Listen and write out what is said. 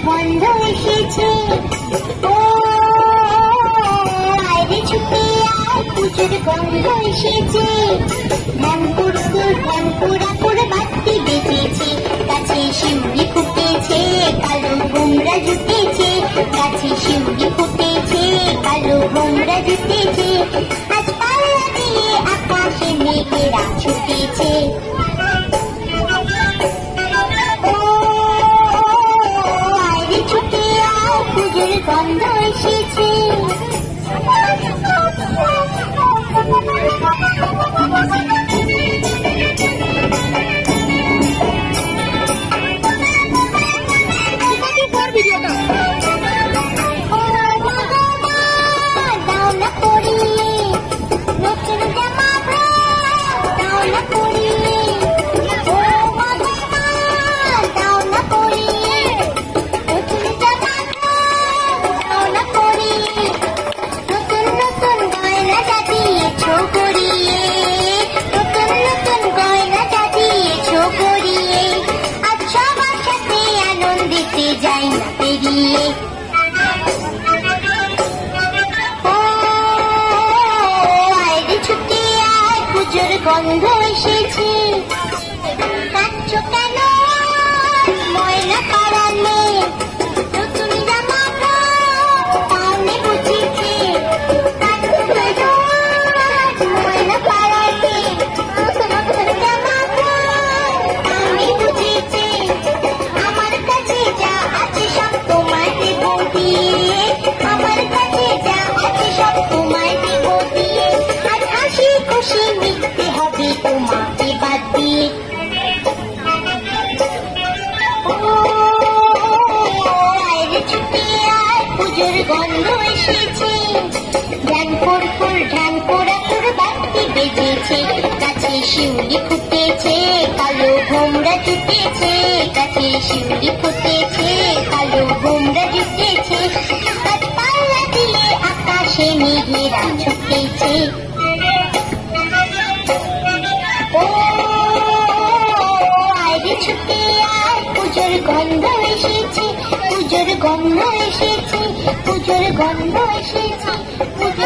বন্ধ এসেছে ও আরে ছুটে আয় পুজোর গন্ধ এসেছে ঢ্যামপুরা করে বাতি বেজেছে গাছে শিউলি ফুটেছে কালো ভোমরা জুটেছে গাছে শিউলি ফুটেছে কালো ভোমরা জুটেছে আজ পাল্লা দিয়ে আকাশে মেঘেরা ছুটেছে পুজোর গন্ধ এসেছে দাও না পরিয়ে নতুন জামা দাও না পরিয়ে ও দাও না পরিয়ে নতুন জামা দাও না পরিয়ে নতুন নতুন গয়না সাজিয়েছো গড়িয়ে নতুন নতুন গয়না সাজিয়েছো গড়িয়ে আজ সবার সাথে আনন্দিতে যাই না পেরিয়ে পুজোর গন্ধ এসেছে কাচ্ছ কেন ময়না কাড়ালে নতুন জামা পাওনে বুঝেছে ময়না কাড়ালে নতুন জামা পাওনে বুঝেছে আমার কাছে যা আছে সব তোমায় দেব দিয়ে আমার কাছে যা আছে সব তোমায় দেব দিয়ে আজ হাসি খুশি মিটতে হবে তোমাকে বাদ দিয়ে আয় ছুটে আয় পুজোর গন্ধ এসেছে ঢ্যামপুরা তোর বাতি বেজেছে গাছে শিউলি ফুটেছে কালো ভোমরা জুটেছে গাছে শিউলি ফুটেছে কালো ভোমরা জুটেছে আজ পাল্লা দিয়ে আকাশে মেঘেরা ছুটেছে ছুটে আয় পুজোর গন্ধ এসেছে পুজোর গন্ধ এসেছে পুজোর গন্ধ এসেছে পুজোর